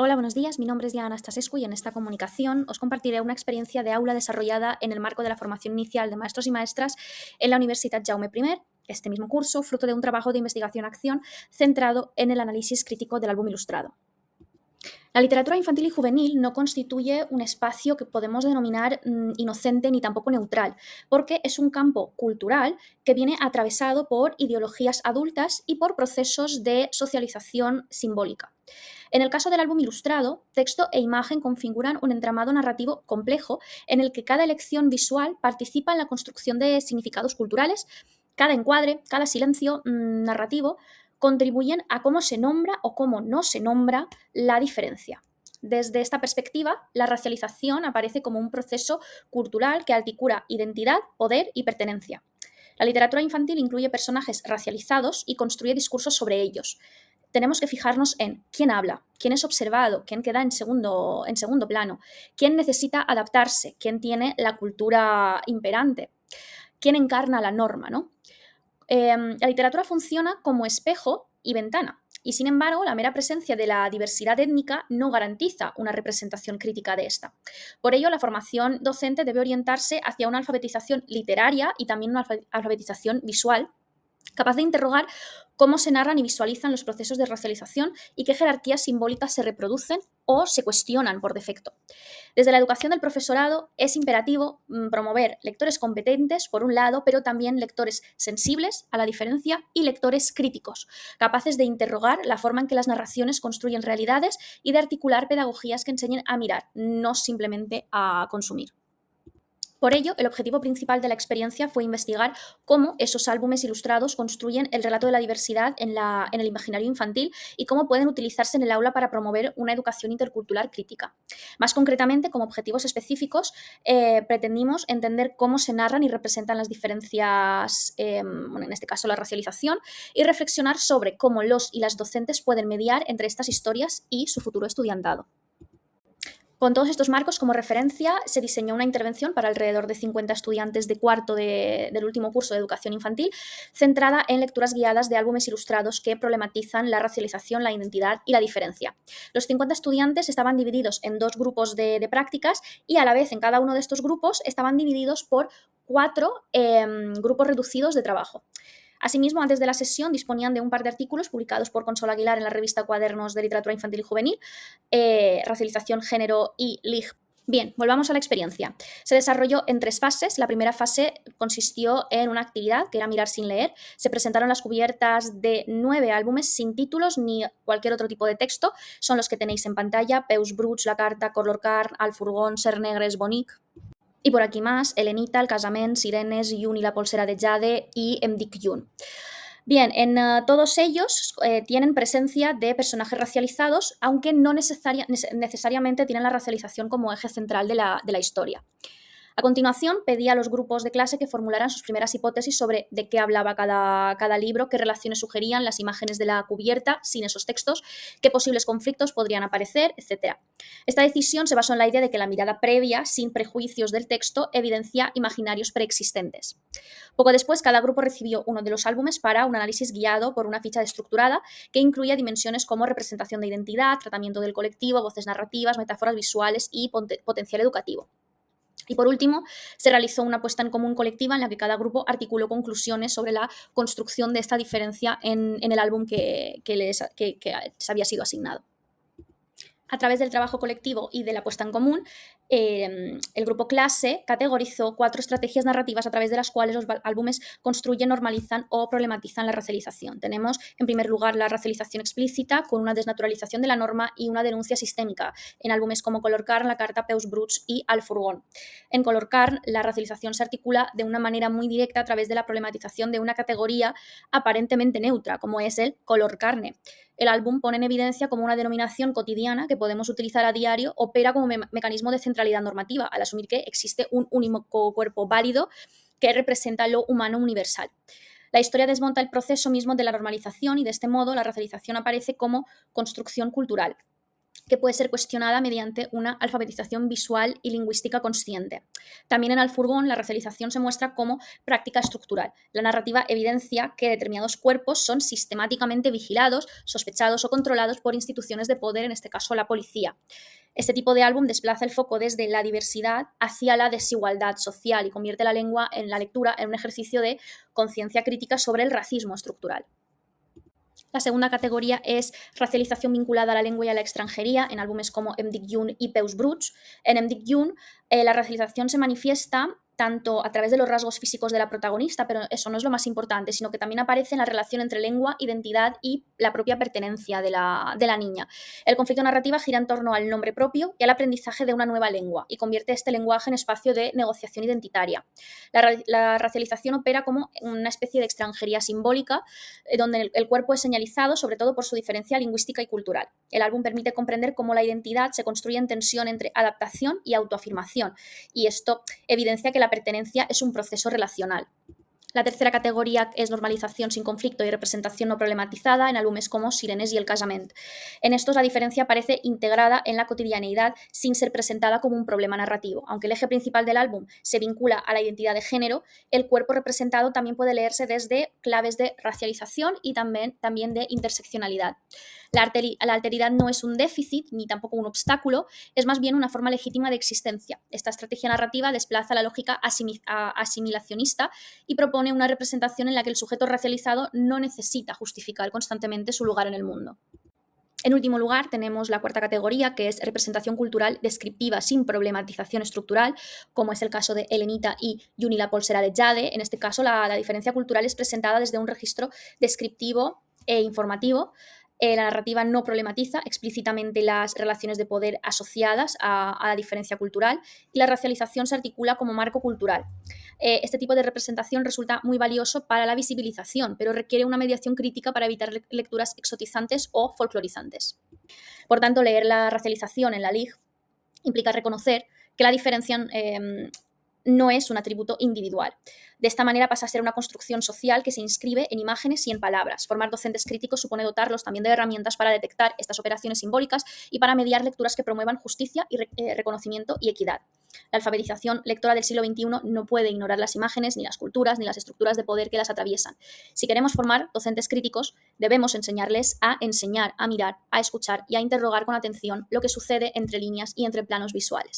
Hola, buenos días. Mi nombre es Diana Anastasescu y en esta comunicación os compartiré una experiencia de aula desarrollada en el marco de la formación inicial de maestros y maestras en la Universitat Jaume I, este mismo curso, fruto de un trabajo de investigación-acción centrado en el análisis crítico del álbum ilustrado. La literatura infantil y juvenil no constituye un espacio que podemos denominar inocente ni tampoco neutral, porque es un campo cultural que viene atravesado por ideologías adultas y por procesos de socialización simbólica. En el caso del álbum ilustrado, texto e imagen configuran un entramado narrativo complejo en el que cada elección visual participa en la construcción de significados culturales. Cada encuadre, cada silencio narrativo contribuyen a cómo se nombra o cómo no se nombra la diferencia. Desde esta perspectiva, la racialización aparece como un proceso cultural que articula identidad, poder y pertenencia. La literatura infantil incluye personajes racializados y construye discursos sobre ellos. Tenemos que fijarnos en quién habla, quién es observado, quién queda en segundo plano, quién necesita adaptarse, quién tiene la cultura imperante, quién encarna la norma, ¿no? La literatura funciona como espejo y ventana, y sin embargo, la mera presencia de la diversidad étnica no garantiza una representación crítica de esta. Por ello, la formación docente debe orientarse hacia una alfabetización literaria y también una alfabetización visual, capaz de interrogar cómo se narran y visualizan los procesos de racialización y qué jerarquías simbólicas se reproducen o se cuestionan por defecto. Desde la educación del profesorado es imperativo promover lectores competentes, por un lado, pero también lectores sensibles a la diferencia y lectores críticos, capaces de interrogar la forma en que las narraciones construyen realidades y de articular pedagogías que enseñen a mirar, no simplemente a consumir. Por ello, el objetivo principal de la experiencia fue investigar cómo esos álbumes ilustrados construyen el relato de la diversidad en el imaginario infantil y cómo pueden utilizarse en el aula para promover una educación intercultural crítica. Más concretamente, como objetivos específicos, pretendimos entender cómo se narran y representan las diferencias, en este caso la racialización, y reflexionar sobre cómo los y las docentes pueden mediar entre estas historias y su futuro estudiantado. Con todos estos marcos como referencia, se diseñó una intervención para alrededor de 50 estudiantes de cuarto del último curso de educación infantil, centrada en lecturas guiadas de álbumes ilustrados que problematizan la racialización, la identidad y la diferencia. Los 50 estudiantes estaban divididos en dos grupos de prácticas y a la vez en cada uno de estos grupos estaban divididos por 4 grupos reducidos de trabajo. Asimismo, antes de la sesión disponían de un par de artículos publicados por Consol Aguilar en la revista Cuadernos de Literatura Infantil y Juvenil, Racialización, Género y LIG. Bien, volvamos a la experiencia. Se desarrolló en 3 fases. La primera fase consistió en una actividad que era mirar sin leer. Se presentaron las cubiertas de 9 álbumes sin títulos ni cualquier otro tipo de texto. Son los que tenéis en pantalla: Peus Bruts, La Carta, Color Carn, Al Furgón, Ser Negres, Bonic. Y por aquí más, Elenita, El Casament, Sirenes, Yun y la Polsera de Jade y Em Dic Yun. Bien, en todos ellos tienen presencia de personajes racializados, aunque no necesariamente tienen la racialización como eje central de la historia. A continuación, pedí a los grupos de clase que formularan sus primeras hipótesis sobre de qué hablaba cada libro, qué relaciones sugerían las imágenes de la cubierta sin esos textos, qué posibles conflictos podrían aparecer, etc. Esta decisión se basó en la idea de que la mirada previa, sin prejuicios del texto, evidencia imaginarios preexistentes. Poco después, cada grupo recibió uno de los álbumes para un análisis guiado por una ficha estructurada que incluía dimensiones como representación de identidad, tratamiento del colectivo, voces narrativas, metáforas visuales y potencial educativo. Y por último, se realizó una puesta en común colectiva en la que cada grupo articuló conclusiones sobre la construcción de esta diferencia en el álbum que les había sido asignado. A través del trabajo colectivo y de la puesta en común, el grupo clase categorizó 4 estrategias narrativas a través de las cuales los álbumes construyen, normalizan o problematizan la racialización. Tenemos, en primer lugar, la racialización explícita, con una desnaturalización de la norma y una denuncia sistémica, en álbumes como Color Carn, La Carta, Peus Bruts y Al Furgón. En Color Carn, la racialización se articula de una manera muy directa a través de la problematización de una categoría aparentemente neutra, como es el color carne. El álbum pone en evidencia como una denominación cotidiana que podemos utilizar a diario opera como mecanismo de centralidad normativa, al asumir que existe un único cuerpo válido que representa lo humano universal. La historia desmonta el proceso mismo de la normalización y de este modo la racialización aparece como construcción cultural. que puede ser cuestionada mediante una alfabetización visual y lingüística consciente. También en Al Furgón la racialización se muestra como práctica estructural. La narrativa evidencia que determinados cuerpos son sistemáticamente vigilados, sospechados o controlados por instituciones de poder, en este caso la policía. Este tipo de álbum desplaza el foco desde la diversidad hacia la desigualdad social y convierte la lengua en la lectura en un ejercicio de conciencia crítica sobre el racismo estructural. La segunda categoría es racialización vinculada a la lengua y a la extranjería, en álbumes como Em Dic Jun y Peus Bruts. En Em Dic Jun, la racialización se manifiesta tanto a través de los rasgos físicos de la protagonista, pero eso no es lo más importante, sino que también aparece en la relación entre lengua, identidad y la propia pertenencia de la niña. El conflicto narrativo gira en torno al nombre propio y al aprendizaje de una nueva lengua y convierte este lenguaje en espacio de negociación identitaria. La racialización opera como una especie de extranjería simbólica, donde el cuerpo es señalizado sobre todo por su diferencia lingüística y cultural. El álbum permite comprender cómo la identidad se construye en tensión entre adaptación y autoafirmación, y esto evidencia que la pertenencia es un proceso relacional. La tercera categoría es normalización sin conflicto y representación no problematizada en álbumes como Sirenes y El casament. En estos la diferencia aparece integrada en la cotidianeidad sin ser presentada como un problema narrativo. Aunque el eje principal del álbum se vincula a la identidad de género, el cuerpo representado también puede leerse desde claves de racialización y también de interseccionalidad. La alteridad no es un déficit ni tampoco un obstáculo, es más bien una forma legítima de existencia. Esta estrategia narrativa desplaza la lógica asimilacionista y propone una representación en la que el sujeto racializado no necesita justificar constantemente su lugar en el mundo. En último lugar, tenemos la cuarta categoría, que es representación cultural descriptiva sin problematización estructural, como es el caso de Helenita y Juni la polsera de Jade. En este caso, la diferencia cultural es presentada desde un registro descriptivo e informativo. La narrativa no problematiza explícitamente las relaciones de poder asociadas a la diferencia cultural y la racialización se articula como marco cultural. Este tipo de representación resulta muy valioso para la visibilización, pero requiere una mediación crítica para evitar lecturas exotizantes o folclorizantes. Por tanto, leer la racialización en la LIG implica reconocer que la diferencia no es un atributo individual. De esta manera pasa a ser una construcción social que se inscribe en imágenes y en palabras. Formar docentes críticos supone dotarlos también de herramientas para detectar estas operaciones simbólicas y para mediar lecturas que promuevan justicia y reconocimiento y equidad. La alfabetización lectora del siglo XXI no puede ignorar las imágenes, ni las culturas, ni las estructuras de poder que las atraviesan. Si queremos formar docentes críticos, debemos enseñarles a enseñar, a mirar, a escuchar y a interrogar con atención lo que sucede entre líneas y entre planos visuales.